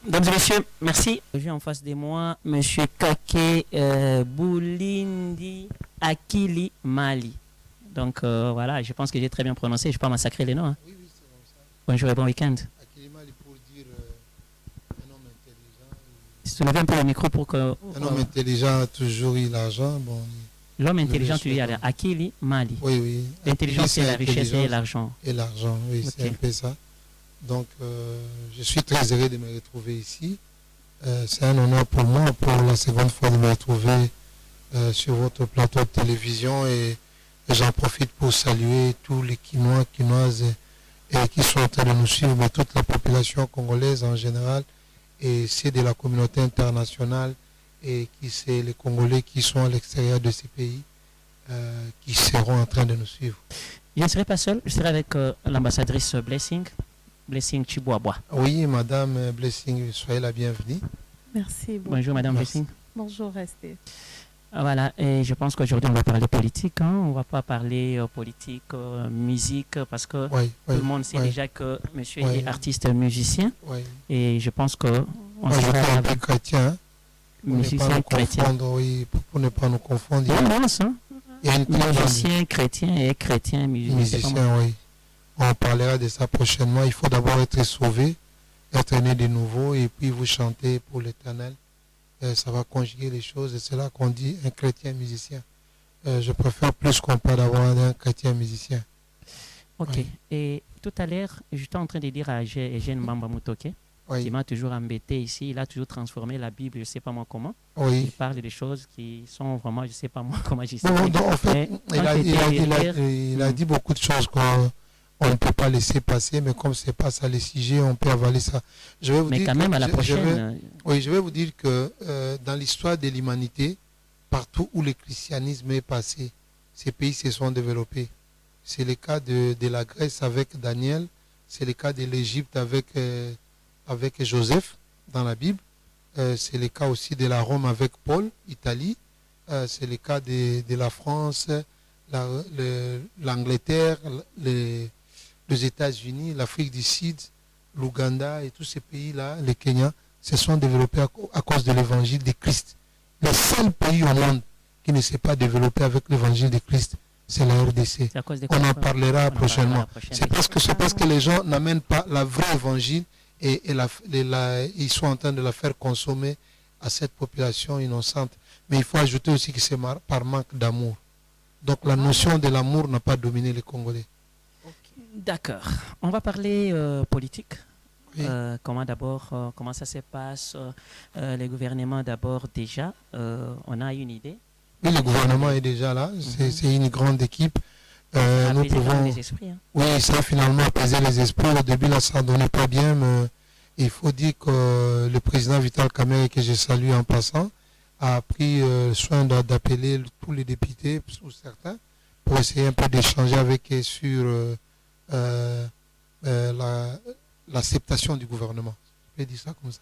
Mesdames et messieurs, merci. J'ai en face de moi M. Kake Boulindi Akili Mali. Donc voilà, je pense que j'ai très bien prononcé, je ne vais pas massacrer les noms. Hein. Oui, c'est comme ça. Bonjour et bon week-end. Akili Mali pour dire un homme intelligent. Soulevez un peu le micro pour que... Un homme intelligent a toujours eu l'argent. Bon, l'homme intelligent, tu dis Akili Mali. Oui, oui. L'intelligence, c'est la richesse et l'argent. Et l'argent, oui, okay. C'est un peu ça. Donc, je suis très heureux de me retrouver ici. C'est un honneur pour moi, pour la seconde fois, de me retrouver sur votre plateau de télévision. Et j'en profite pour saluer tous les Quinois, Quinoises et qui sont en train de nous suivre, mais toute la population congolaise en général. Et c'est de la communauté internationale et qui c'est les Congolais qui sont à l'extérieur de ces pays qui seront en train de nous suivre. Je ne serai pas seul, je serai avec l'ambassadrice Blessing Chiboabois. Oui, Madame Blessing, soyez la bienvenue. Merci beaucoup. Bonjour Madame Blessing. Bonjour, restez. Voilà, et je pense qu'aujourd'hui on va parler politique, hein. On ne va pas parler politique, musique, parce que tout le monde sait déjà que monsieur est artiste musicien. Et je pense que... on sera avec chrétien, hein. Musicien chrétien. Oui, pour ne pas nous confondre. Il y a musicien chrétien et chrétien musicien. Oui. On parlera de ça prochainement. Il faut d'abord être sauvé, être né de nouveau et puis vous chanter pour l'Éternel. Ça va conjuguer les choses et c'est là qu'on dit un chrétien musicien. Je préfère plus qu'on parle d'avoir un chrétien musicien. Ok. Oui. Et tout à l'heure, j'étais en train de dire à Eugène Mbamba Mutoke, qui m'a toujours embêté ici. Il a toujours transformé la Bible, je ne sais pas moi comment. Il parle des choses qui sont vraiment, je ne sais pas moi comment j'y sais. En fait, il a dit beaucoup de choses qu'on ne peut pas laisser passer, mais comme ce n'est pas ça le sujet, on peut avaler ça. Je vais vous mais dire quand même, à la prochaine... je vais vous dire que dans l'histoire de l'humanité, partout où le christianisme est passé, ces pays se sont développés. C'est le cas de la Grèce avec Daniel, c'est le cas de l'Égypte avec Joseph dans la Bible, c'est le cas aussi de la Rome avec Paul, Italie, c'est le cas de la France, l'Angleterre, les États-Unis, l'Afrique du Sud, l'Ouganda et tous ces pays-là, le Kenya, se sont développés à cause de l'évangile de Christ. Le seul pays au monde qui ne s'est pas développé avec l'évangile de Christ, c'est la RDC. On en parlera prochainement. C'est parce que les gens n'amènent pas la vraie évangile et ils sont en train de la faire consommer à cette population innocente. Mais il faut ajouter aussi que c'est par manque d'amour. Donc la notion de l'amour n'a pas dominé les Congolais. D'accord. On va parler politique. Oui. Comment ça se passe les gouvernements d'abord déjà, on a une idée. Oui, le gouvernement est déjà là. C'est une grande équipe. Nous pouvons... les esprits, hein. Oui, ça a finalement apaisé les esprits. Au début, là, ça ne donnait pas bien, mais il faut dire que le président Vital Kamerhe, que je salue en passant, a pris soin d'appeler tous les députés, ou certains, pour essayer un peu d'échanger avec eux sur l'acceptation du gouvernement. Je vais dire ça comme ça.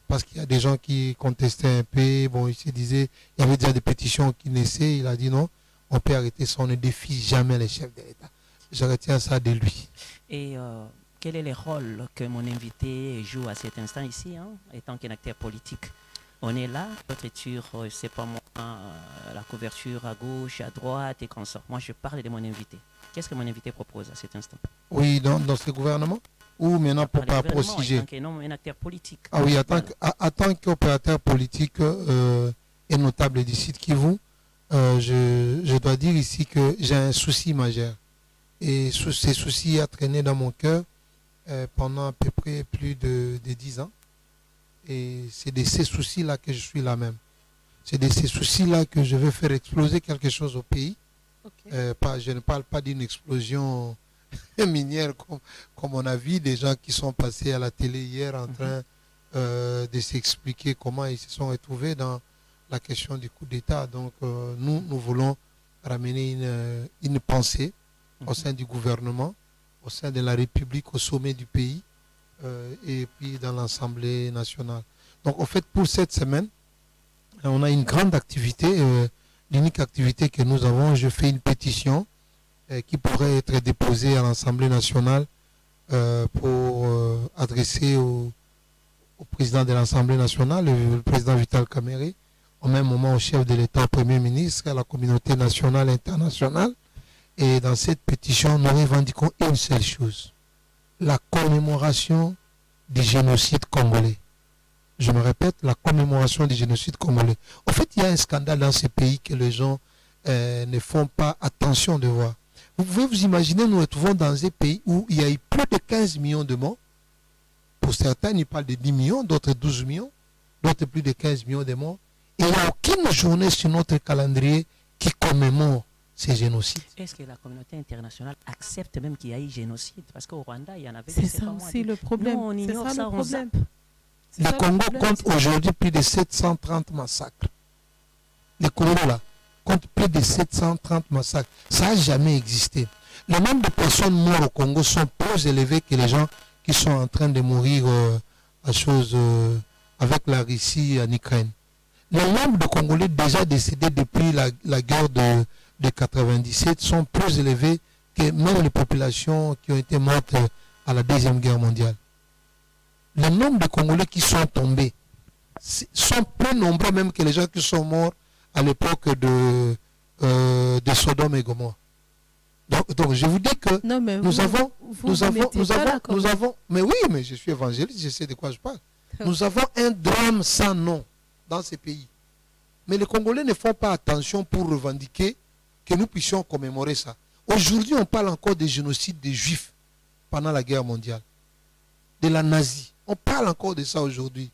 Parce qu'il y a des gens qui contestaient un peu, bon, il se disait, il y avait déjà des pétitions qui naissaient, il a dit non, on peut arrêter ça, on ne défie jamais les chefs de l'État. Je retiens ça de lui. Et quel est le rôle que mon invité joue à cet instant ici, hein, étant qu'un acteur politique? On est là, votre sur, je ne sais pas moi, la couverture à gauche, à droite et comme ça. Moi, je parle de mon invité. Qu'est-ce que mon invité propose à cet instant? Oui, dans ce gouvernement? Ou maintenant pour par rapport au sujet? Non, un acteur politique. Ah oui, en tant qu'opérateur politique et notable du site Kivu, je dois dire ici que j'ai un souci majeur. Et ces soucis a traîné dans mon cœur pendant à peu près plus de 10 ans. Et c'est de ces soucis-là que je suis là même. C'est de ces soucis-là que je veux faire exploser quelque chose au pays. Okay. Je ne parle pas d'une explosion minière comme on a vu des gens qui sont passés à la télé hier en train de s'expliquer comment ils se sont retrouvés dans la question du coup d'État. Donc nous voulons ramener une pensée au sein du gouvernement, au sein de la République, au sommet du pays et puis dans l'Assemblée nationale. Donc en fait pour cette semaine, on a une grande activité, l'unique activité que nous avons, je fais une pétition qui pourrait être déposée à l'Assemblée nationale pour adresser au président de l'Assemblée nationale, le président Vital Kamerhe, au même moment au chef de l'État, au Premier ministre, à la communauté nationale et internationale. Et dans cette pétition, nous revendiquons une seule chose, la commémoration du génocide congolais. Je me répète, la commémoration du génocide congolais. En fait, il y a un scandale dans ces pays que les gens ne font pas attention de voir. Vous pouvez vous imaginer, nous nous trouvons dans un pays où il y a eu plus de 15 millions de morts. Pour certains, ils parlent de 10 millions, d'autres 12 millions, d'autres plus de 15 millions de morts. Et il n'y a aucune journée sur notre calendrier qui commémore ces génocides. Est-ce que la communauté internationale accepte même qu'il y a eu génocide? Parce qu'au Rwanda, il y en avait... C'est ça aussi le problème. Nous, on ignore ça, on zappe. Le Congo compte aujourd'hui plus de 730 massacres. Le Congo, là, compte plus de 730 massacres. Ça n'a jamais existé. Le nombre de personnes mortes au Congo sont plus élevés que les gens qui sont en train de mourir avec la Russie en Ukraine. Le nombre de Congolais déjà décédés depuis la guerre de 97 sont plus élevés que même les populations qui ont été mortes à la Deuxième Guerre mondiale. Le nombre de Congolais qui sont tombés sont plus nombreux même que les gens qui sont morts à l'époque de Sodome et Gomorrhe. Donc je vous dis que non, mais nous avons, mais oui, mais je suis évangéliste, je sais de quoi je parle. Nous avons un drame sans nom dans ces pays. Mais les Congolais ne font pas attention pour revendiquer que nous puissions commémorer ça. Aujourd'hui, on parle encore des génocides des Juifs pendant la guerre mondiale, de la nazie. On parle encore de ça aujourd'hui.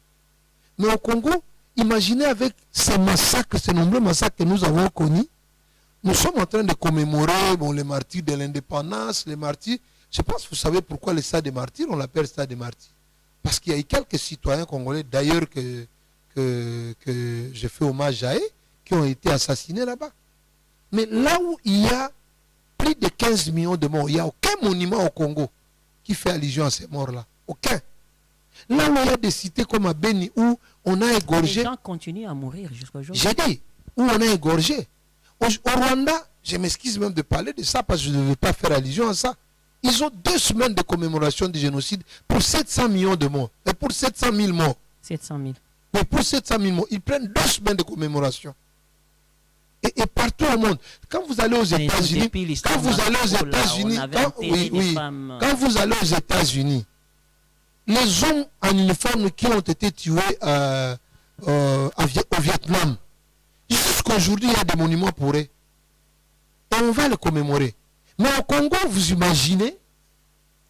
Mais au Congo, imaginez avec ces massacres, ces nombreux massacres que nous avons connus, nous sommes en train de commémorer les martyrs de l'indépendance, les martyrs. Je pense que vous savez pourquoi le stade des martyrs, on l'appelle stade des martyrs. Parce qu'il y a eu quelques citoyens congolais, d'ailleurs que je fais hommage à eux, qui ont été assassinés là-bas. Mais là où il y a plus de 15 millions de morts, il n'y a aucun monument au Congo qui fait allusion à ces morts-là. Aucun. Là où il y a des cités comme à Beni, où on a égorgé... Les gens continuent à mourir jusqu'à aujourd'hui. J'ai dit, où on a égorgé. Au Rwanda, je m'excuse même de parler de ça parce que je ne veux pas faire allusion à ça. Ils ont 2 semaines de commémoration du génocide pour 700 millions de morts. Et pour 700 000 morts. 700 000. Mais pour 700 000 morts, ils prennent 2 semaines de commémoration. Et partout au monde. Quand vous allez aux États-Unis, quand vous allez aux États-Unis, les hommes en uniforme qui ont été tués au Vietnam, jusqu'aujourd'hui, il y a des monuments pour eux. Et on va les commémorer. Mais au Congo, vous imaginez?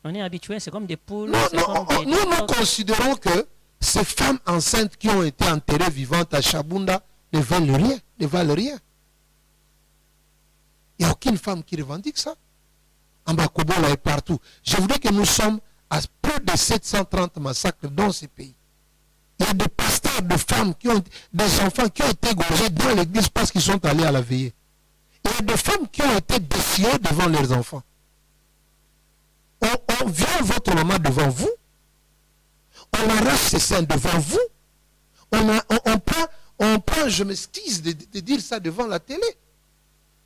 On est habitué, c'est comme des poules. Nous considérons que ces femmes enceintes qui ont été enterrées vivantes à Chabunda ne valent rien. Ne valent rien. Il n'y a aucune femme qui revendique ça. En Bakobola et partout. Je voudrais que nous sommes à plus de 730 massacres dans ces pays. Il y a des pasteurs de femmes, des enfants qui ont été égorgés dans l'église parce qu'ils sont allés à la veillée. Il y a des femmes qui ont été déchirées devant leurs enfants. On vient votre maman devant vous. On arrache ses seins devant vous. On prend, je m'excuse de dire ça devant la télé.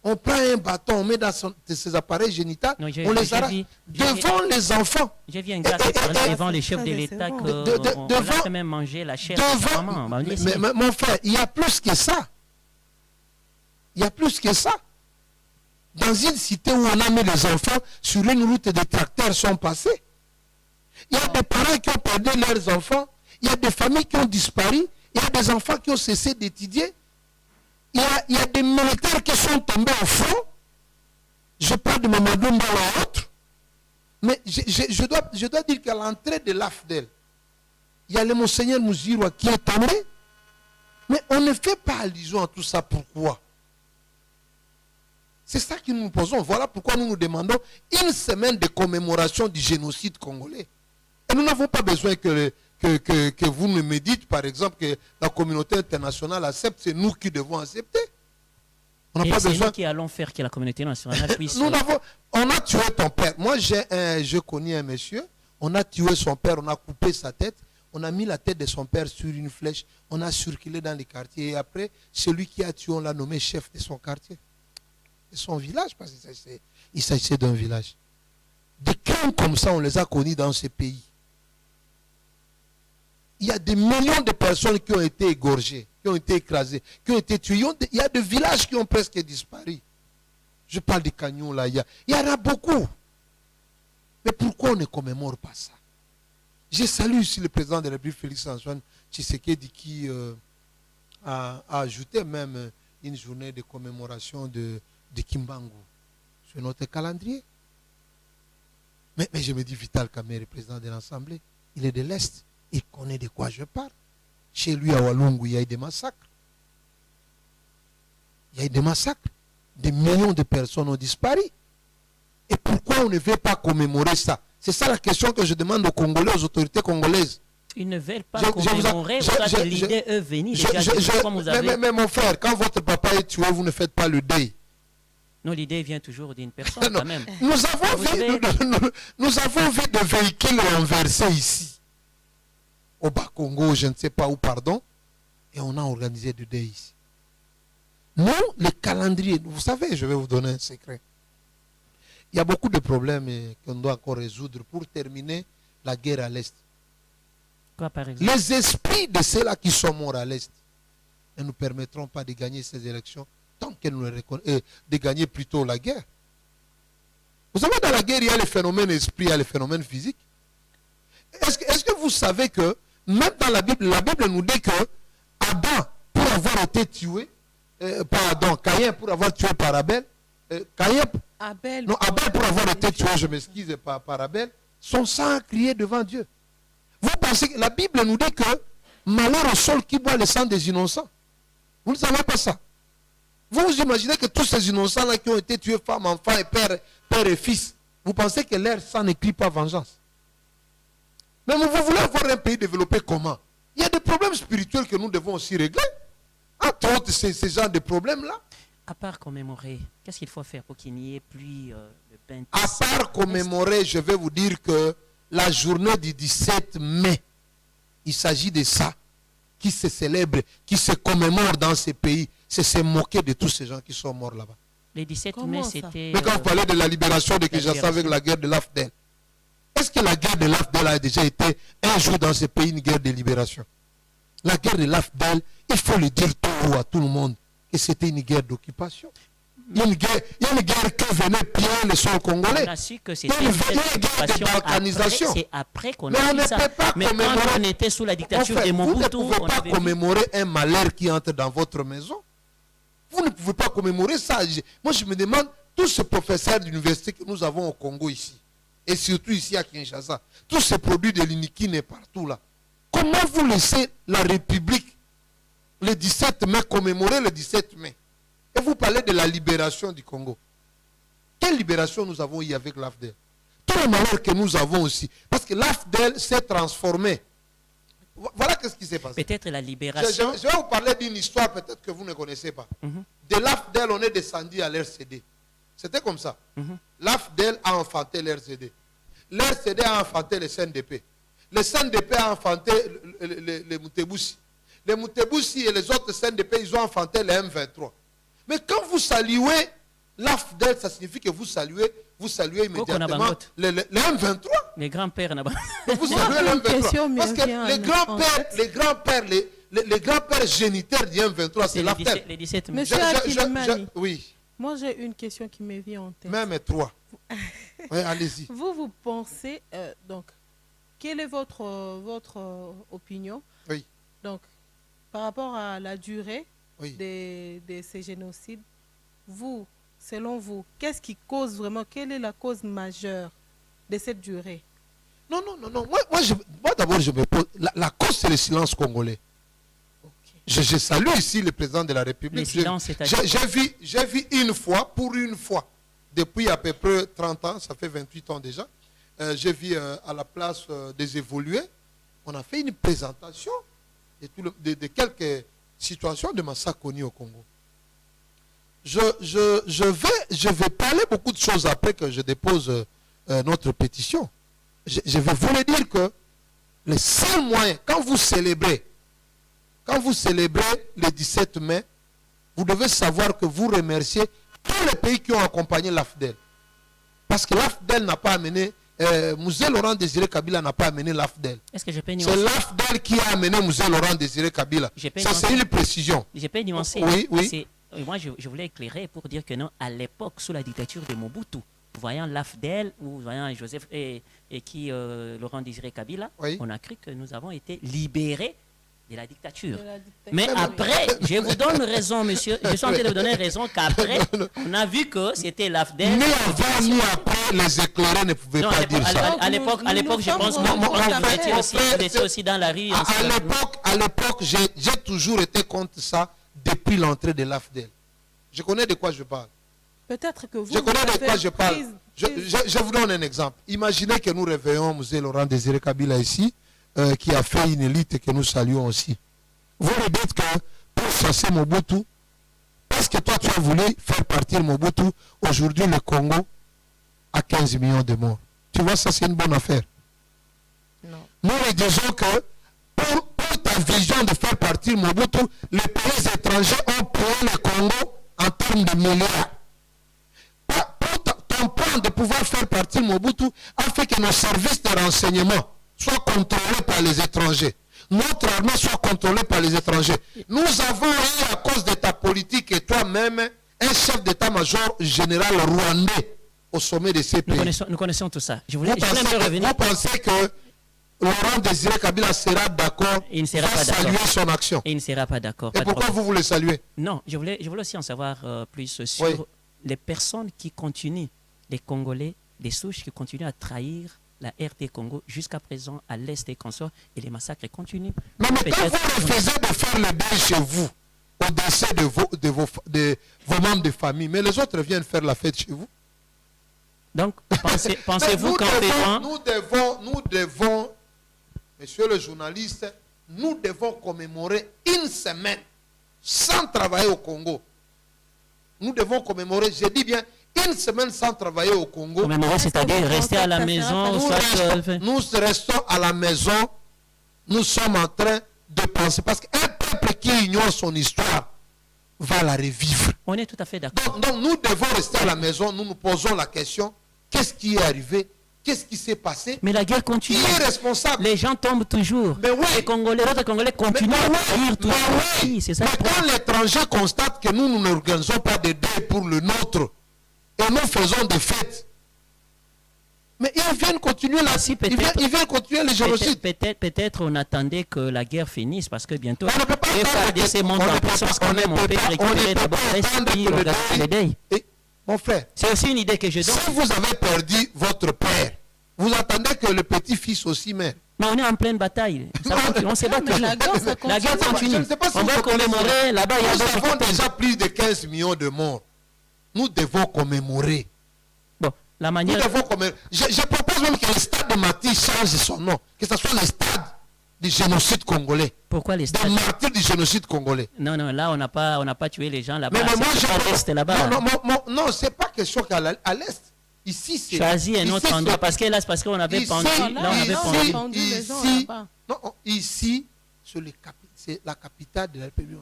On prend un bâton, on met dans ses appareils génitaux, on les arrache devant les enfants. J'ai vu un gars qui parlait devant les chefs de l'État qu'on a quand même mangé la chair. Mais mon frère, il y a plus que ça. Il y a plus que ça. Dans une cité où on a mis les enfants sur une route, des tracteurs sont passés. Il y a des parents qui ont perdu leurs enfants. Il y a des familles qui ont disparu. Il y a des enfants qui ont cessé d'étudier. Il y a des militaires qui sont tombés au front. Je parle de Mamadou Mbala et autres. Mais je dois dire qu'à l'entrée de l'AFDEL, il y a le Monseigneur Mouzirwa qui est tombé. Mais on ne fait pas allusion à tout ça. Pourquoi? C'est ça que nous nous posons. Voilà pourquoi nous nous demandons une semaine de commémoration du génocide congolais. Et nous n'avons pas besoin que vous ne me dites, par exemple, que la communauté internationale accepte. C'est nous qui devons accepter. On n'a pas besoin. C'est nous qui allons faire que la communauté nationale puisse... On a tué ton père. Moi, je connais un monsieur. On a tué son père. On a coupé sa tête. On a mis la tête de son père sur une flèche. On a circulé dans les quartiers. Et après, celui qui a tué, on l'a nommé chef de son quartier. De son village, parce qu'il s'agissait d'un village. Des crimes comme ça, on les a connus dans ces pays. il y a des millions de personnes qui ont été égorgées, qui ont été écrasées, qui ont été tuées. Il y a des villages qui ont presque disparu. Je parle des canyons là, il y en a beaucoup. Mais pourquoi on ne commémore pas ça? Je salue ici le président de la République, Félix Antoine Tshisekedi, qui a ajouté même une journée de commémoration de Kimbangu sur notre calendrier. Mais je me dis, Vital Kamerhe, président de l'Assemblée, il est de l'Est, il connaît de quoi je parle. Chez lui, à Walungu, il y a eu des massacres. Il y a eu des massacres. Des millions de personnes ont disparu. Et pourquoi on ne veut pas commémorer ça? C'est ça la question que je demande aux Congolais, aux autorités congolaises. Ils ne veulent pas commémorer. L'idée est venue déjà. Mais mon frère, quand votre papa est tué, vous ne faites pas le deuil. Non, l'idée vient toujours d'une personne quand même. Nous avons vu des véhicules renversés ici. Au Bas-Congo, je ne sais pas où, pardon. Et on a organisé le deuil ici. Nous, le calendrier, vous savez, je vais vous donner un secret. Il y a beaucoup de problèmes qu'on doit encore résoudre pour terminer la guerre à l'Est. Quoi, par exemple? Les esprits de ceux-là qui sont morts à l'Est ne nous permettront pas de gagner ces élections tant que nous de gagner plutôt la guerre. Vous savez, dans la guerre, il y a le phénomène esprit, il y a le phénomène physique. Est-ce que vous savez que, même dans la Bible nous dit que Adam, pour avoir été tué, Caïn pour avoir tué par Abel, Abel pour avoir été tué, je m'excuse, par Abel, son sang a crié devant Dieu. Vous pensez que la Bible nous dit que malheur au sol qui boit le sang des innocents. Vous ne savez pas ça. Vous vous imaginez que tous ces innocents-là qui ont été tués, femmes, enfants et père et fils, vous pensez que leur sang ne crie pas vengeance. Mais vous voulez avoir un pays développé comment? Il y a des problèmes spirituels que nous devons aussi régler. Entre autres, ces genres de problèmes-là. À part commémorer, qu'est-ce qu'il faut faire pour qu'il n'y ait plus de peine? À part commémorer, je vais vous dire que la journée du 17 mai, il s'agit de ça, qui se célèbre, qui se commémore dans ces pays. C'est se moquer de tous ces gens qui sont morts là-bas. Le 17 mai, c'était... Mais quand vous parlez de la libération de Kinshasa avec la guerre de l'AFDEL, est-ce que la guerre de l'AFDEL a déjà été un jour dans ce pays une guerre de libération? La guerre de l'AFDEL, il faut le dire tout à tout le monde, que c'était une guerre d'occupation. Il y a une guerre qui venait piller le sol congolais. On a su que c'était une guerre de balkanisation. C'est après qu'on a vu ça. Mais quand on était sous la dictature de Mobutu, vous ne pouvez pas commémorer un malheur qui entre dans votre maison. Vous ne pouvez pas commémorer ça. Moi, je me demande, tous ces professeurs d'université que nous avons au Congo ici, et surtout ici à Kinshasa, tous ces produits de l'Inikine partout là, comment vous laissez la République le 17 mai commémorer le 17 mai? Et vous parlez de la libération du Congo. Quelle libération nous avons eu avec l'AFDEL? Tout le malheur que nous avons aussi. Parce que l'AFDEL s'est transformé. Voilà ce qui s'est passé. Peut-être la libération. Je vais vous parler d'une histoire peut-être que vous ne connaissez pas. De l'AFDEL, on est descendu à l'RCD. C'était comme ça. L'AFDEL a enfanté l'RCD. L'RCD a enfanté le CNDP. Le CNDP a enfanté les Mutebussi. Les Mutebussi et les autres CNDP, ils ont enfanté les M23. Mais quand vous saluez l'AFDEL, ça signifie que vous saluez immédiatement les M23. Les grands-pères là-bas. Vous saluez les M23. Parce que les grands-pères géniteurs du M23, c'est l'AFDEL. Les 17 mai. Monsieur Akilimani, oui. Moi j'ai une question qui me vient en tête. Même trois. Oui, allez-y. Vous pensez, donc, quelle est votre opinion? Oui. Donc, par rapport à la durée oui. de ces génocides, selon vous, qu'est-ce qui cause vraiment, quelle est la cause majeure de cette durée? Non. Moi d'abord, je me pose. La cause, c'est le silence congolais. Okay. Je salue ici le président de la République. J'ai vu pour une fois, depuis à peu près 30 ans, ça fait 28 ans déjà, j'ai vu à la place des évolués, on a fait une présentation de quelques situations de massacres connus au Congo. Je vais parler beaucoup de choses après que je dépose notre pétition. Je vais vous le dire que le seul moyen, quand vous célébrez le 17 mai, vous devez savoir que vous remerciez tous les pays qui ont accompagné l'AFDEL. Parce que l'AFDEL n'a pas amené Mzee Laurent Désiré Kabila n'a pas amené l'AFDEL. Est-ce que je peux C'est nuancer? l'AFDEL qui a amené Mzee Laurent Désiré Kabila. Ça, c'est une précision. Je peux nuancer. Oui, oui. Moi, je voulais éclairer pour dire que non, à l'époque, sous la dictature de Mobutu, voyant l'AFDEL ou voyant Joseph et Laurent Désiré Kabila, Oui. on a cru que nous avons été libérés de la dictature. De la dictature. Mais après, je vous donne raison, monsieur. Je suis en train de vous donner raison qu'après, on a vu que c'était l'AFDEL. Ni avant, ni après, les éclairés ne pouvaient Non, pas dire ça. à l'époque, je pense que vous étiez aussi dans la rue. À l'époque, j'ai toujours été contre ça depuis l'entrée de l'AFDEL. Je connais de quoi je parle. Peut-être que vous. Je connais de avez quoi je parle. prise- Je vous donne un exemple. Imaginez que nous réveillons Mzee Laurent Désiré Kabila ici, qui a fait une élite et que nous saluons aussi. Vous me dites que pour chasser Mobutu, parce que toi tu as voulu faire partir Mobutu, aujourd'hui le Congo a 15 millions de morts. Tu vois, ça c'est une bonne affaire. Non. Nous lui disons que pour ta vision de faire partir Mobutu, les pays étrangers ont payé le Congo en termes de milliards. Pour ton plan de pouvoir faire partir Mobutu a fait que nos services de renseignement soient contrôlés par les étrangers. Notre armée soit contrôlée par les étrangers. Nous avons eu, à cause de ta politique et toi-même, un chef d'état-major général rwandais au sommet de ces pays. Nous connaissons tout ça. Je Vous voulais revenir. pensez que Laurent Désiré Kabila sera d'accord Il ne sera à pas d'accord. saluer son action? Et il ne sera pas d'accord. Et pas de pourquoi problème. vous voulez saluer? Non, je voulais aussi en savoir plus sur Oui. les personnes qui continuent, les Congolais, les souches qui continuent à trahir la RT Congo jusqu'à présent à l'est des consorts et les massacres continuent. Non, mais quand Peut-être- vous refusez de faire le deuil chez vous, au décès de vos membres de famille, mais les autres viennent faire la fête chez vous. Donc, Mais pensez-vous qu'en faisant... nous devons, monsieur le journaliste, nous devons commémorer une semaine sans travailler au Congo. Nous devons commémorer, je dis bien, une semaine sans travailler au Congo. commémorer, c'est-à-dire rester à la maison, Nous restons à la maison, nous sommes en train de penser, parce qu'un peuple qui ignore son histoire va la revivre. on est tout à fait d'accord. Donc nous devons rester à la maison, nous nous posons la question, qu'est-ce qui est arrivé? Qu'est-ce qui s'est passé? Mais la guerre Qui continue. est responsable? Les gens tombent toujours. Mais oui. Les Congolais, les autres Congolais continuent à trahir toujours. Oui, c'est ça. Mais quand l'étranger constate que nous n'organisons pas de deuil pour le nôtre, et nous faisons des fêtes, mais ils viennent continuer là, Si, ils viennent continuer les génocides. Peut-être on attendait que la guerre finisse parce que bientôt On ne peut pas les attendre FARDC que- montent on ne en peut puissance pas- quand on ne même. On peut peut pas- on récupérer ne peut d'abord pas l'Est attendre puis que le organiser deuil- le deuil. Et, mon frère, C'est aussi une idée que je donne. si vous avez perdu votre père, vous attendez que le petit-fils aussi meure. Mais on est en pleine bataille. Ça Non, continue. On se bat mais toujours. la guerre, ça La guerre continue. continue. Je ne sais pas si On vous va connaissez. commémorer là-bas. Il y a Nous d'autres avons qui- déjà plus de 15 millions de morts. Nous devons commémorer. Bon, la Nous manière. devons commémorer. Je propose même que le stade de Maty change son nom. Que ce soit le stade du génocide congolais. Pourquoi les Des stades? martyrs du génocide congolais. Non, là, on n'a pas tué les gens là-bas. Mais moi, C'est pas je... l'Est là-bas. Non, c'est pas question qu'à l'Est. Ici, c'est... Choisis un ici, autre c'est- endroit. Parce que là, c'est parce qu'on avait Ici, pendu. Là, on avait ici, pendu. les gens ici, là-bas. non, ici, c'est la capitale de la République,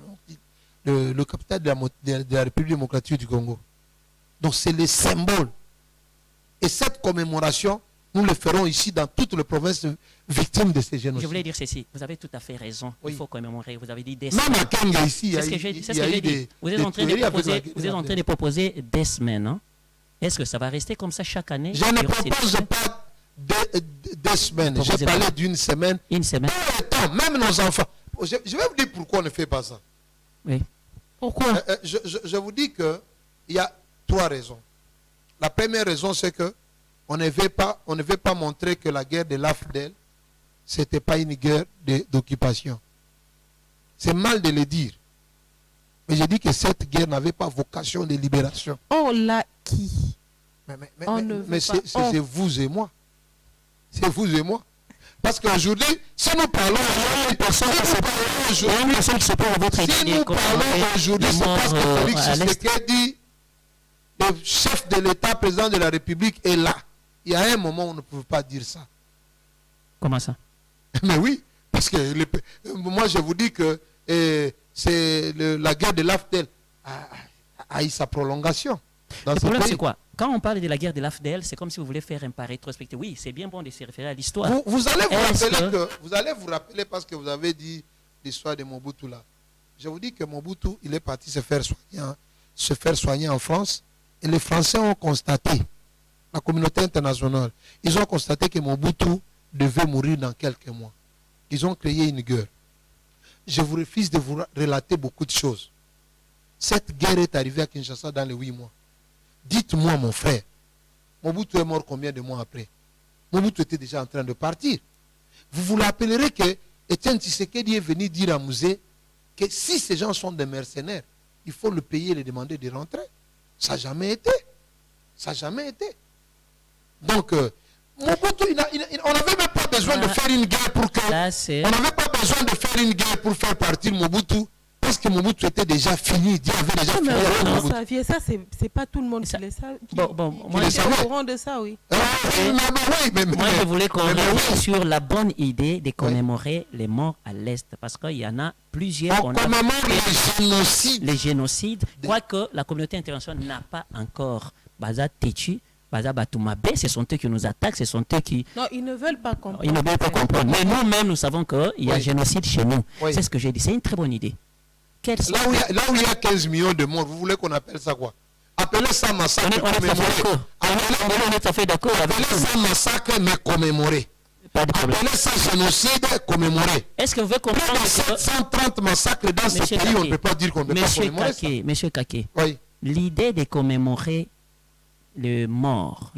le capital de la République démocratique du Congo. Donc c'est le symbole. Et cette commémoration, nous le ferons ici dans toutes les provinces victimes de ces génocides. Je voulais dire ceci. Vous avez tout à fait raison. Oui. Il faut commémorer. Vous avez dit des Même à Kenya ici, il y C'est a ce que eu- j'ai il c'est y ce a que eu j'ai dit. des- Vous êtes des en train de tueries avec proposer, la- vous êtes en train de proposer des semaines. Hein? Est-ce que ça va rester comme ça chaque année? Je ne Et aussi- propose pas deux semaines. J'ai Proposez parlé pas. d'une semaine. Une semaine. Tout le temps, même nos enfants. Je vais vous dire pourquoi on ne fait pas ça. Oui. Pourquoi? Je vous dis qu'il y a 3 raisons. La première raison, c'est que on ne veut pas montrer que la guerre de l'AFDEL, ce n'était pas une guerre d'occupation. C'est mal de le dire. Mais je dis que cette guerre n'avait pas vocation de libération. On l'a qui? On ne veut Mais pas. c'est vous et moi. C'est vous et moi. Parce qu'aujourd'hui, si nous parlons aujourd'hui, personne qui se peut votre si nous parlons aujourd'hui, c'est parce que Félix Tshisekedi, le chef de l'État, président de la République, est là. Il y a un moment où on ne peut pas dire ça. Comment ça? Mais oui, parce que moi je vous dis que c'est la guerre de l'AFDEL a eu sa prolongation. Dans Le ce problème, pays. c'est quoi? quand on parle de la guerre de l'AFDL, c'est comme si vous voulez faire un pas rétrospectif. Oui, c'est bien bon de se référer à l'histoire. Vous allez vous rappeler parce que vous avez dit l'histoire de Mobutu là. Je vous dis que Mobutu, il est parti se faire soigner en France. Et les Français ont constaté, la communauté internationale, ils ont constaté que Mobutu devait mourir dans quelques mois. Ils ont créé une guerre. Je vous refuse de vous relater beaucoup de choses. Cette guerre est arrivée à Kinshasa dans les 8 mois. Dites-moi, mon frère, Mobutu est mort combien de mois après? Mobutu était déjà en train de partir. Vous vous rappellerez que Etienne Tshisekedi est venu dire à Mouzé que si ces gens sont des mercenaires, il faut le payer et les demander de rentrer. Ça n'a jamais été. Ça n'a jamais été. Donc, Mobutu, on n'avait même pas besoin de faire une guerre pour que... On n'avait pas besoin de faire une guerre pour faire partir Mobutu, parce que Mobutu était déjà fini. Dieu avait déjà fini. Vous saviez ça, c'est pas tout le monde qui le savait. Moi, je suis au courant de ça, oui. Moi, je voulais qu'on revienne sur la bonne idée de commémorer les morts à l'Est, parce qu'il y en a plusieurs. On commémore les génocides. Quoique la communauté internationale n'a pas encore Baza Techi, Baza Batumabe, ce sont eux qui nous attaquent, ce sont eux qui... Non, ils ne veulent pas comprendre. Ils ne veulent pas comprendre. Mais nous-mêmes, nous savons qu'il y a génocide chez nous. Oui. C'est ce que j'ai dit. C'est une très bonne idée. Là où il y a 15 millions de morts, vous voulez qu'on appelle ça quoi? Appelez ça massacre commémoré. On est tout à fait d'accord. Appelez ça massacre mais commémoré. Appelez ça génocide commémoré. Est-ce que vous voulez comprendre que... 730 massacres dans ce pays, on ne peut pas dire qu'on ne peut pas commémorer ça. Monsieur Kaké, oui. L'idée de commémorer nos morts,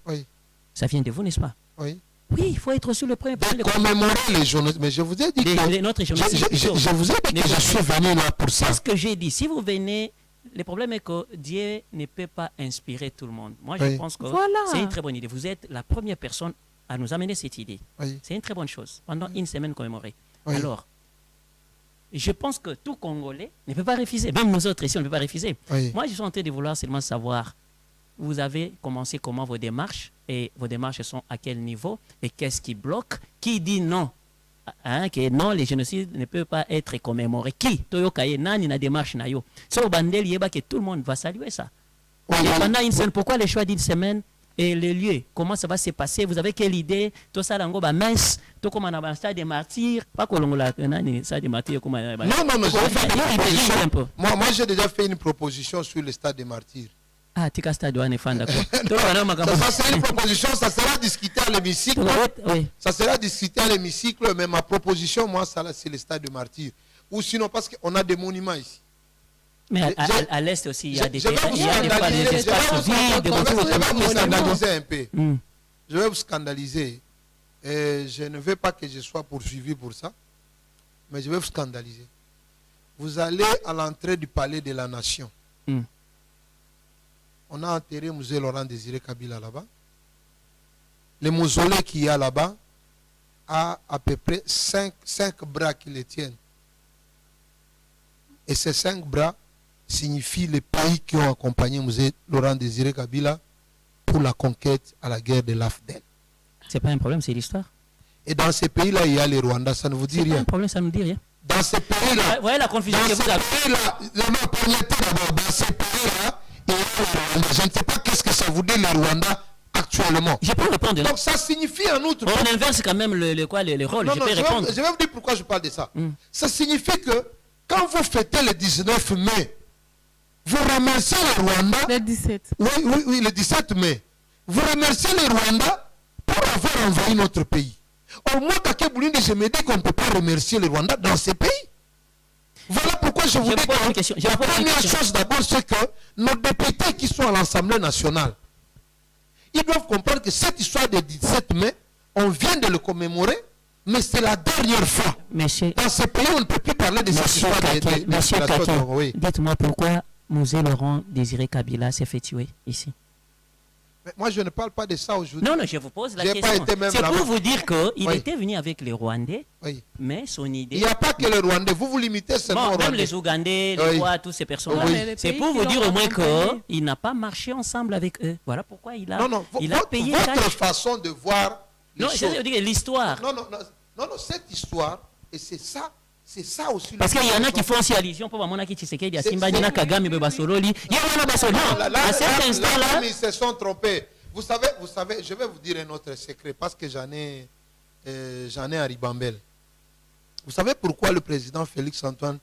oui. Ça vient de vous, n'est-ce pas? Oui. Oui, il faut être sur le premier point. De commémorer les génocides. Mais je vous ai dit je vous ai dit que je suis venu là pour ça. C'est ce que j'ai dit. Si vous venez, le problème est que Dieu ne peut pas inspirer tout le monde. Moi, je pense que c'est une très bonne idée. Vous êtes la première personne à nous amener cette idée. Oui. C'est une très bonne chose. Pendant une semaine commémorée. Oui. Alors, je pense que tout Congolais ne peut pas refuser. Même nous autres ici, on ne peut pas refuser. Oui. Moi, je suis en train de vouloir seulement savoir, vous avez commencé comment vos démarches, et vos démarches sont à quel niveau, et qu'est-ce qui bloque? Qui dit non? Que non, les génocides ne peuvent pas être commémorés. Qui? Toyo Kaye, nani na démarche na yo. So bandel yeba que tout le monde va saluer ça. Oui. Et pendant une semaine, pourquoi les choix d'une semaine? Et le lieu, comment ça va se passer? Vous avez quelle idée? Tout ça, lango ba mince, tout comme on a un stade des martyrs, pas que l'on a un stade des martyrs comme non, moi j'ai déjà fait une proposition sur le stade des martyrs. Ah, Tika Stade douane fan d'accord. Ça c'est une proposition, ça sera discuté à l'hémicycle. Oui. Ça sera discuté à l'hémicycle, mais ma proposition, moi, ça c'est le stade des martyrs. Ou sinon, parce qu'on a des monuments ici. Mais à l'Est aussi, il y a des espaces vides. Je vais vous scandaliser un peu. Je vais vous scandaliser. Et je ne veux pas que je sois poursuivi pour ça, mais je vais vous scandaliser. Vous allez à l'entrée du palais de la nation. On a enterré Musée Laurent Désiré Kabila là-bas. Le mausolée qu'il y a là-bas a à peu près 5 bras qui le tiennent. Et ces 5 bras signifient les pays qui ont accompagné Musée Laurent Désiré Kabila pour la conquête à la guerre de l'AFDEL. Ce n'est pas un problème, c'est l'histoire. Et dans ces pays-là, il y a les Rwandais, ça ne vous dit rien. C'est pas un problème, ça ne nous dit rien. Dans ces pays-là, vous voyez la confusion que vous avez. Dans ces pays-là, il y a les Rwandais. Je ne sais pas qu'est-ce que ça vous dit, les Rwandais, actuellement. Je peux répondre. Donc ça signifie en outre... On inverse quand même le rôle. Non, je peux répondre. Je vais vous dire pourquoi je parle de ça. Ça signifie que quand vous fêtez le 19 mai, vous remerciez les Rwandais... Le 17. Oui, le 17 mai. Vous remerciez les Rwandais pour avoir envahi notre pays. Au moins, je me dis qu'on ne peut pas remercier les Rwandais dans ces pays. Voilà pourquoi je vous dis que la première chose d'abord, c'est que nos députés qui sont à l'Assemblée nationale, ils doivent comprendre que cette histoire du 17 mai, on vient de le commémorer, mais c'est la dernière fois. Monsieur, dans ce pays, on ne peut plus parler de cette histoire de dites-moi pourquoi Musée Laurent Désiré Kabila s'est fait tuer ici. Mais moi, je ne parle pas de ça aujourd'hui. Non, je vous pose la question. C'est pour vous dire qu'il était venu avec les Rwandais, mais son idée... Il n'y a pas que les Rwandais, vous limitez seulement aux Rwandais. Même les Ougandais, les Rwandais, tous ces personnes-là. C'est pour vous dire au moins qu'il n'a pas marché ensemble avec eux. Voilà pourquoi il a payé votre façon de voir les choses. Non, je veux dire l'histoire. Non, cette histoire, et c'est ça, C'est ça aussi. Parce qu'il y en a qui font aussi allusion pour voir qui Tshisekedi a Simba Nina Kagame Basololi. Il y a un Basololi. À cet instant-là, ils se sont trompés. Vous savez, je vais vous dire un autre secret parce que j'en ai à Ribambelle. Vous savez pourquoi le président Félix Antoine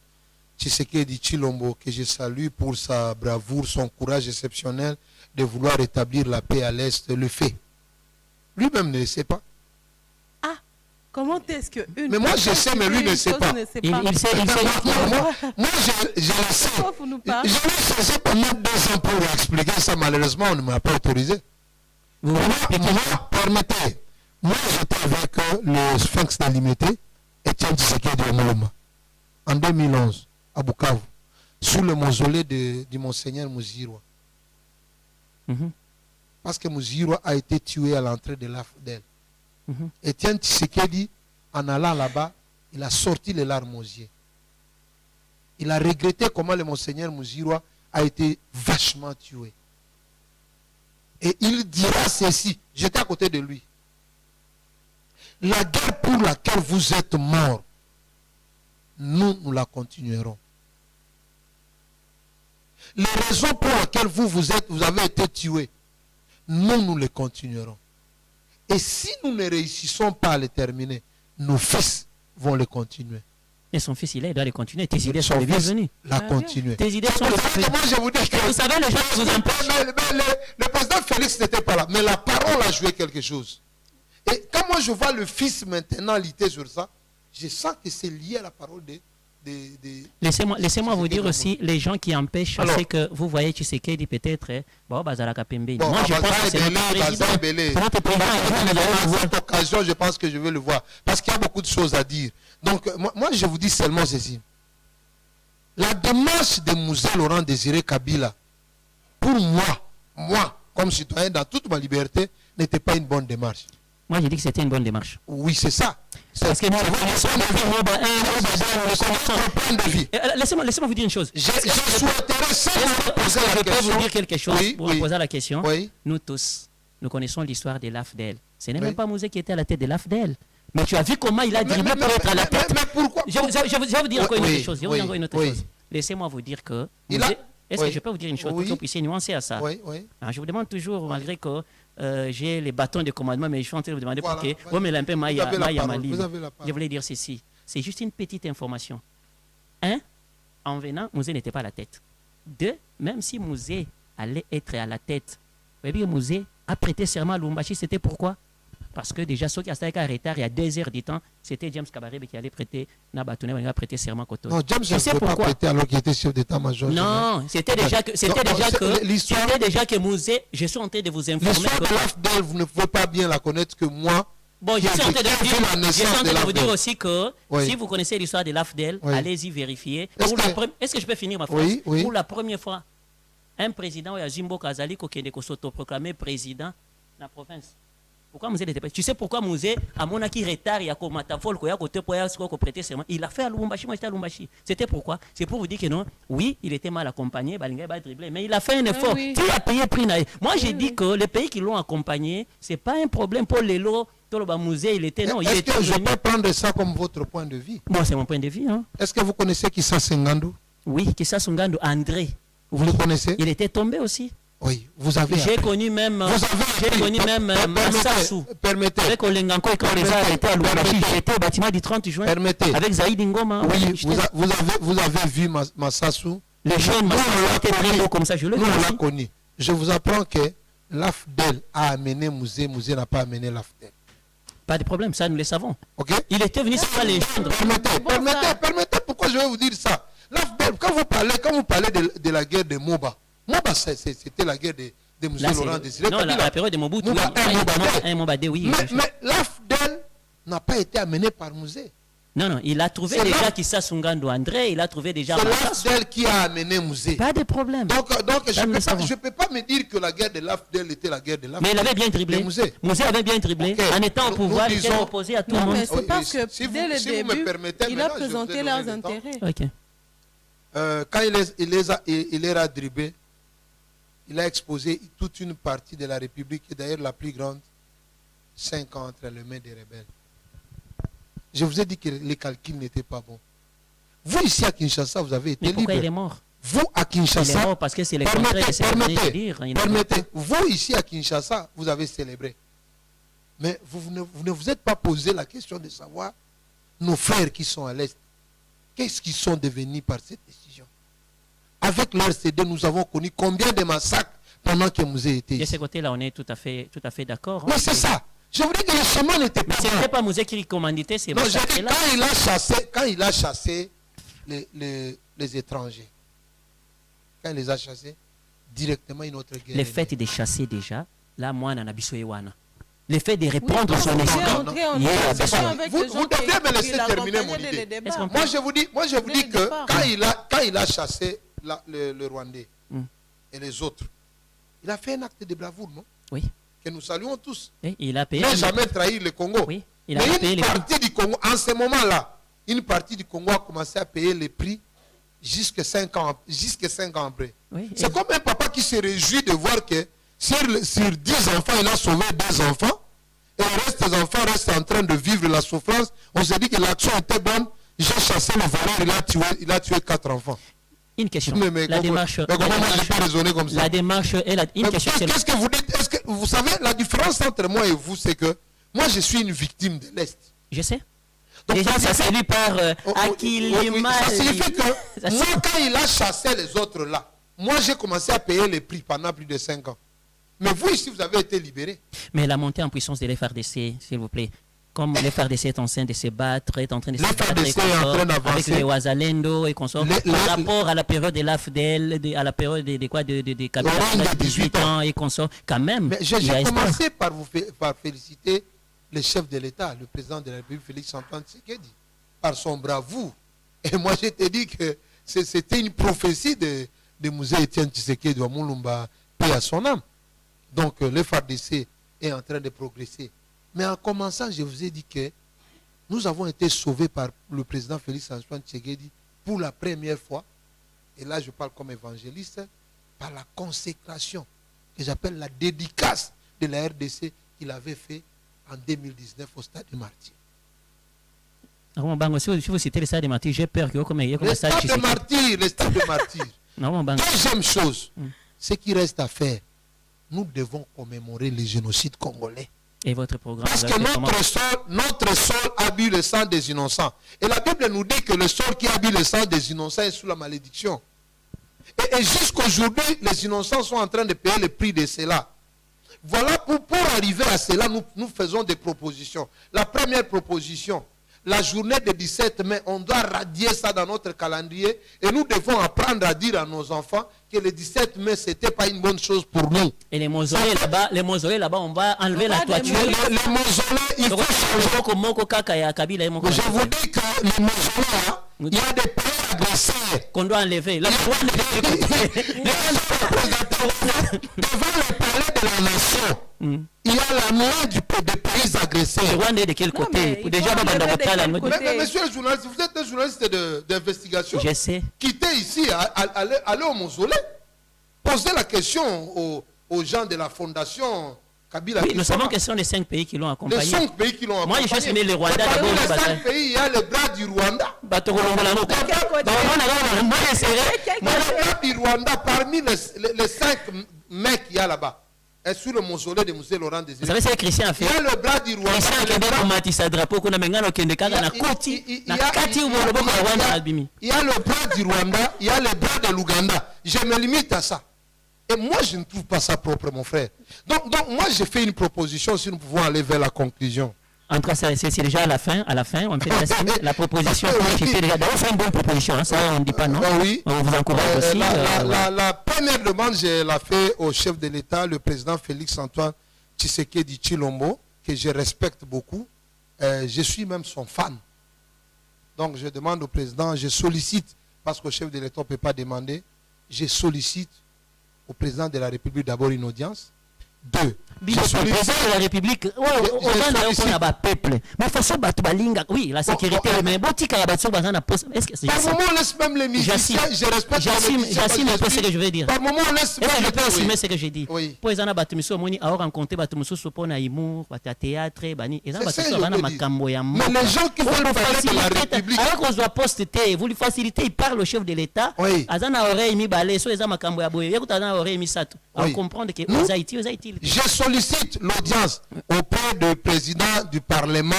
Tshisekedi Tshilombo, que je salue pour sa bravoure, son courage exceptionnel de vouloir rétablir la paix à l'Est, le fait. Lui-même ne le sait pas. Comment est-ce que mais moi je sais, mais lui ne sait pas. Il sait. Moi je le sais. Je l'ai cherché pendant 2 ans pour lui expliquer ça. Malheureusement, on ne m'a pas autorisé. Permettez. Moi j'étais avec le Sphinx d'Alimité, Etienne Tshisekedi Omoloma, en 2011, à Bukavu, sous le mausolée du Monseigneur Muzirwa. Parce que Muzirwa a été tué à l'entrée de l'AFDEL. Etienne Tshisekedi, en allant là-bas, il a sorti les larmes aux yeux. Il a regretté comment le Monseigneur Muzirwa a été vachement tué. Et il dira ceci, j'étais à côté de lui. La guerre pour laquelle vous êtes morts, nous la continuerons. Les raisons pour lesquelles vous avez été tués, nous les continuerons. Et si nous ne réussissons pas à les terminer, nos fils vont les continuer. Et son fils, il doit les continuer. Tes idées sont les bienvenues. La continuer. Tes idées sont les bienvenues. Moi, je vous dis que vous savez, les gens vous empêchent. Le président Félix n'était pas là, mais la parole a joué quelque chose. Et quand moi je vois le fils maintenant lutter sur ça, je sens que c'est lié à la parole de Laissez-moi vous dire aussi, les gens qui empêchent, c'est que vous voyez Tshisekedi peut-être, moi je pense que c'est notre président. Cette occasion, je pense que je vais le voir. Parce qu'il y a beaucoup de choses à dire. Donc, moi je vous dis seulement ceci. La démarche de Mouzé Laurent Désiré Kabila, pour moi, comme citoyen dans toute ma liberté, n'était pas une bonne démarche. Moi, j'ai dit que c'était une bonne démarche. Oui, c'est ça. Parce que nous laissez-moi vous dire une chose. Je souhaiterais poser la question. Vous dire quelque chose pour poser la question. Oui. Nous tous, nous connaissons l'histoire de l'AFDEL. Ce n'est même pas Mouzé qui était à la tête de l'AFDEL. Mais tu as vu comment il a dribblé pour être à la tête. Mais pourquoi Je vais vous dire encore une autre chose. Laissez-moi vous dire que... Est-ce que je peux vous dire une chose pour que vous puissiez nuancer à ça? Oui. Je vous demande toujours, malgré que j'ai les bâtons de commandement, mais je suis en train de vous demander pourquoi. Je voulais dire ceci. C'est juste une petite information. 1, en venant, Mouzé n'était pas à la tête. 2, même si Mouzé allait être à la tête, vous voyez, Mouzé a prêté serment à Lumbashi. C'était pourquoi? Parce que déjà, ceux qui étaient en retard, il y a 2 heures du temps, c'était James Kabarebe qui allait prêter, il a prêté serment Koto. Non, James ne pouvait pas prêter alors qu'il était chef d'état-major. Non, c'était déjà que Mouzé, je suis en train de vous informer. L'histoire de l'AFDEL, vous ne pouvez pas bien la connaître que moi. Bon, je suis en train de vous dire aussi que si vous connaissez l'histoire de l'AFDEL, allez-y vérifier. Est-ce que je peux finir ma phrase? Oui. Pour la première fois, un président, Zimbo Kazali, qui est s'autoproclamé président de la province. Pourquoi Mouzé n'était pas? Tu sais pourquoi Mouzé, à mon acquis retard, il y a comme Matafol, il y a côté pour prêter serment. Il a fait à Lubumbashi, moi j'étais à Lubumbashi. C'était pourquoi? C'est pour vous dire que non, oui, il était mal accompagné, mais il a fait un effort. Oui. Qui a payé prix? Moi j'ai dit que les pays qui l'ont accompagné, ce n'est pas un problème pour les lots. Mouzé, il était non. Est-ce que je peux prendre ça comme votre point de vue? Bon, c'est mon point de vue. Hein. Est-ce que vous connaissez Kissa Sengando? Oui, Kissa Sengando, André. Vous le connaissez? Il était tombé aussi. Oui, vous avez. J'ai connu même Massassou. Permettez. Avec Olenganko et quand les a arrêtés à Lubumbashi, j'étais au bâtiment du 30 juin. Permettez. Avec Zaïd Ngoma. Oui, vous avez vu Massassou. Les jeunes Massassou étaient très beaux comme ça, je le dis. Nous, on l'a connu. Je vous apprends que l'AFDEL a amené Mouzé, Mouzé n'a pas amené l'AFDEL. Pas de problème, ça nous le savons. Ok. Il était venu sur les jeunes. Permettez, pourquoi je vais vous dire ça? L'AFDEL, quand vous parlez de la guerre de Moba, Moba, c'était la guerre de Mouzé Laurent Désiré. Non, la période de Mobutu. Oui. Mais l'AFDEL n'a pas été amené par Mouzé. Non, il a trouvé déjà Kissa Sengando André, il a trouvé déjà... C'est l'AFDEL qui a amené Mouzé. Pas de problème. Donc je ne peux pas me dire que la guerre de l'AFDEL était la guerre de l'AFDEL. Mais il avait bien dribblé. Mouzé avait bien dribblé. Okay. En étant au pouvoir, il était opposé à tout le monde. Mais c'est parce que dès le début, il a présenté leurs intérêts. Okay. Quand il les a dribblés, il a exposé toute une partie de la République, et d'ailleurs la plus grande, 5 ans entre les mains des rebelles. Je vous ai dit que les calculs n'étaient pas bons. Vous, ici à Kinshasa, vous avez été Mais pourquoi il est libre. mort? Vous, à Il est Kinshasa, mort parce que c'est le contraire de ce que vous venez de dire. Il n'a pas- permettez. Vous, ici à Kinshasa, vous avez célébré. Mais vous ne vous êtes pas posé la question de savoir nos frères qui sont à l'Est, qu'est-ce qu'ils sont devenus par cette décision? Avec l'RCD, nous avons connu combien de massacres pendant que Mouzé était De ce ici. côté-là, on est tout à fait d'accord. Mais c'est ça. Je vous dis que le chemin n'était Mais pas ce ça. n'était pas Mouzé qui commanditait ces Non, j'ai dit, massacres-là. quand il a chassé les étrangers, quand il les a chassés, directement une autre guerre. Le est fait née. de chasser déjà, là, moi, on a biso ewana. Le fait de répondre Oui, son vous esprit. devez entrer en Yeah, discussion d'accord. avec Vous- les gens vous devez qui- me laisser qui terminer mon l'accompagnaient dès idée. le départ. Est-ce qu'on Moi, je vous dis Dès le que départ. quand il a chassé le Rwandais Mm. et les autres, il a fait un acte de bravoure, non? Oui. Que nous saluons tous. Et il a payé. Il n'a jamais trahi le Congo. Oui, il a Mais payé une les prix. partie du Congo, en ce moment-là, une partie du Congo a commencé à payer les prix jusqu'à 5 ans après. Oui, C'est comme un papa qui se réjouit de voir que sur 10 enfants, il a sauvé 2 enfants. Et le reste des enfants restent en train de vivre la souffrance. On se dit que l'action était bonne. J'ai chassé le voleur, il a tué 4 enfants. Une question. Mais La démarche. comment moi je peux raisonner comme ça? La démarche est une Mais question. Qu'est-ce que vous dites? Est-ce que vous savez, la différence entre moi et vous, c'est que moi je suis une victime de l'Est. Je sais. Donc, Déjà, ça signifie- s'est vu par Oui, ça signifie que moi, quand il a chassé les autres là, moi j'ai commencé à payer les prix pendant plus de 5 ans. Mais vous ici, vous avez été libérés. Mais la montée en puissance de l'FRDC, s'il vous plaît. Comme l'FRDC est en train de se battre, est en train de se battre L'FRDC est en train d'avancer. avec les Ouazalendo et consorts, Les- par rapport à la période de l'AFDEL, à la période de Kabila, Laurent de 18 ans et consorts, quand même. Mais il y a j'ai espoir. commencé par féliciter le chef de l'État, le président de la République, Félix-Antoine Tshisekedi, par son bravoure. Et moi, je t'ai dit que c'était une prophétie de Mouzé Etienne Tshisekedi à Moulumba, paix à son âme. Donc, le FARDC est en train de progresser. Mais en commençant, je vous ai dit que nous avons été sauvés par le président Félix-Antoine Tshisekedi pour la première fois, et là je parle comme évangéliste, par la consécration, que j'appelle la dédicace de la RDC qu'il avait fait en 2019 au stade du Martyr. Non, Bango, si vous citez le stade de Martyr, j'ai peur que vous commettiez comme Le ça. stade de Martyr, le stade de Martyr. Non, Bango. Deuxième chose, Mm. ce qui reste à faire, nous devons commémorer le génocide congolais. Et votre programme Parce va que faire comment? notre sol a bu le sang des innocents. Et la Bible nous dit que le sol qui a bu le sang des innocents est sous la malédiction. Et jusqu'aujourd'hui, les innocents sont en train de payer le prix de cela. Voilà, pour arriver à cela, nous faisons des propositions. La première proposition, la journée du 17 mai, on doit radier ça dans notre calendrier et nous devons apprendre à dire à nos enfants que le 17 mai, ce n'était pas une bonne chose pour nous. Et les mausolées là-bas, on va enlever On la va toiture. démolir. Les mausolées, il faut changer. Je vous dis que les mausolées, là, il y a des pays agressés. Qu'on doit enlever. Là, on doit enlever. Devant le palais de la nation, Mm. il y a la loi des pays agressés. Le Rwanda est de quel Non, côté? mais il Déjà, faut on va enlever de dans quel la côté? Mais monsieur le journaliste, vous êtes un journaliste d'investigation. Je sais. Quittez ici, allez au mausolée. Posez la question aux gens de la fondation Kabila. Oui, qui nous sont savons là. que ce sont les 5 pays qui l'ont Les accompagné. 5 pays qui l'ont Moi, accompagné. je cherche mais le Rwanda Mais d'abord. parmi le les 5 bataille. pays, il y a le bras du Rwanda. Batogolongolano. Quel côté? Bah, moi, j'essaierai. Mais le bras du Rwanda, parmi les 5 mecs qu'il y a là-bas, est sur le mausolée de Moussé Laurent Vous Désiré. savez, c'est Christian a Il fait. y a le bras du Rwanda. Christian le akende bras- komatisa drapeau kuna mengano kende kaka na koti na kati ubolobo kwa Rwanda albimi. Il y a le bras du Rwanda, il y a le bras de l'Ouganda. Je me limite à ça. Et moi, je ne trouve pas ça propre, mon frère. Donc moi, j'ai fait une proposition si nous pouvons aller vers la conclusion. En tout cas, c'est déjà à la fin, on fait la proposition. D'abord, c'est une bonne proposition, hein, ça on ne dit pas non. Oui. On vous encourage aussi. La première demande, je l'ai fait au chef de l'État, le président Félix-Antoine Tshisekedi Tshilombo, que je respecte beaucoup. Je suis même son fan. Donc je demande au président, je sollicite, parce qu'au chef de l'État, on ne peut pas demander, je sollicite au président de la République d'abord une audience, Deux. Bino, Je président sollicite- de la République, peuple. Mais façon, oui, la sécurité, mais bon, tika bateau, est-ce que Par moment, on laisse même les musiciens. Je respecte les musiciens. j'assume un peu ce que je veux dire. Par moment, on laisse Est-ce que je peux oui. assumer ce que j'ai dit? Oui. Pour les gens qui ont rencontré pour na humour, théâtre, bani, et C'est ça, je veux dire. Mais mais les gens qui veulent parler de la République. alors qu'on doit poster, vous lui facilitez, il parle au chef de l'État. Oui. Azana oreille mi balé, so eza makambo ya boye. Yekuta na oreille mi sato. Oui. Alors comprendre que Nous, aux Haïti. Je sollicite l'audience auprès du président du Parlement,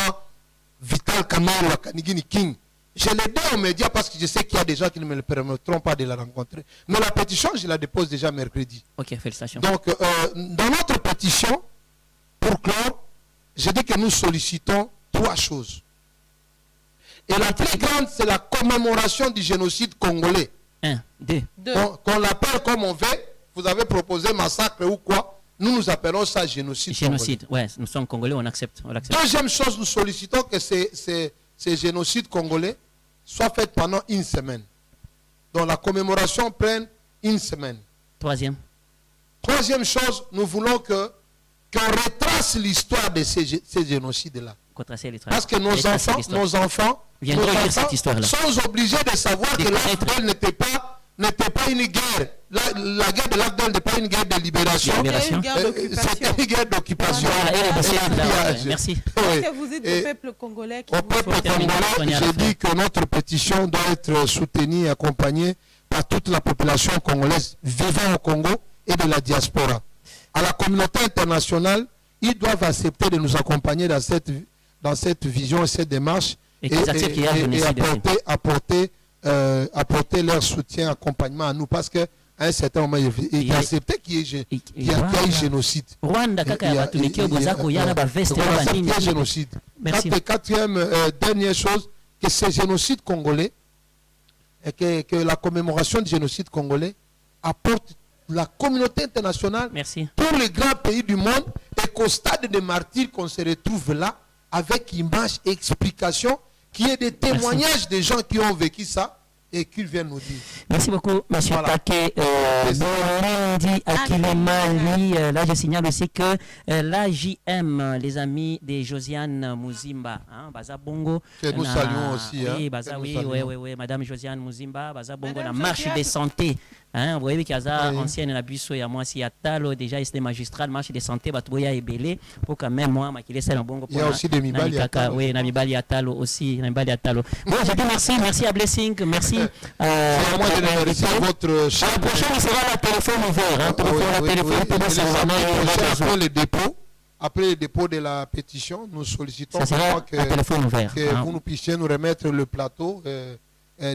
Vital Kamerhe Kanigini King. Je l'ai dit aux médias parce que je sais qu'il y a des gens qui ne me le permettront pas de la rencontrer. Mais la pétition, je la dépose déjà mercredi. Ok, félicitations. Donc, dans notre pétition, pour clore, je dis que nous sollicitons trois choses. Et la plus grande, c'est la commémoration du génocide congolais. 1, 2. Qu'on l'appelle comme on veut. Vous avez proposé massacre ou quoi. Nous appelons ça génocide. Génocide, ouais, nous sommes Congolais, on accepte. Deuxième chose, nous sollicitons que ces génocides congolais soient faits pendant une semaine. Donc la commémoration prenne une semaine. Troisième chose, nous voulons qu'on retrace l'histoire de ces génocides-là. Parce que nos enfants sont obligés de savoir que l'AFDEL n'était pas une guerre. La guerre de l'AFDEL n'était pas une guerre de libération. C'était une guerre d'occupation. Merci. Qu'est-ce que vous dites au peuple congolais Au peuple congolais, j'ai dit que notre pétition doit être soutenue et accompagnée par toute la population congolaise vivant au Congo et de la diaspora. À la communauté internationale, ils doivent accepter de nous accompagner dans cette vision et cette démarche et apporter leur soutien, accompagnement à nous parce qu'à un certain moment, ils acceptaient qu'il y ait génocide. Rwanda, génocide. Merci. Quatrième, dernière chose, que ces génocides congolais, et que la commémoration du génocide congolais apporte la communauté internationale pour les grands pays du monde et qu'au stade des martyrs qu'on se retrouve là avec images et explications, qu'il y ait des témoignages des gens qui ont vécu ça et qu'ils viennent nous dire. Merci beaucoup, M. Take. Là, je signale aussi que l'AJM, les amis de Josiane Muzimba, Baza Bongo. Que nous saluons aussi. Oui, Madame Josiane Muzimba, Baza Bongo, la marche des santé. Vous voyez qu'il y a ancienne la busso et moi si Atalo déjà c'était magistral marche de santé batuya et belé pour quand même moi qui laisse un bon. Il y a aussi des Mibali Atalo. Oui, Namibali Atalo aussi, Namibali Atalo. Bon, je dis merci à Blessing, merci. C'est à moi de remercier votre chef. La prochaine sera la téléphone ouvert. Après le dépôt de la pétition, nous sollicitons que vous nous puissiez nous remettre le plateau.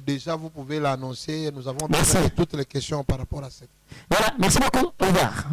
Déjà, vous pouvez l'annoncer. Nous avons toutes les questions par rapport à ça. Voilà, merci beaucoup. Au revoir.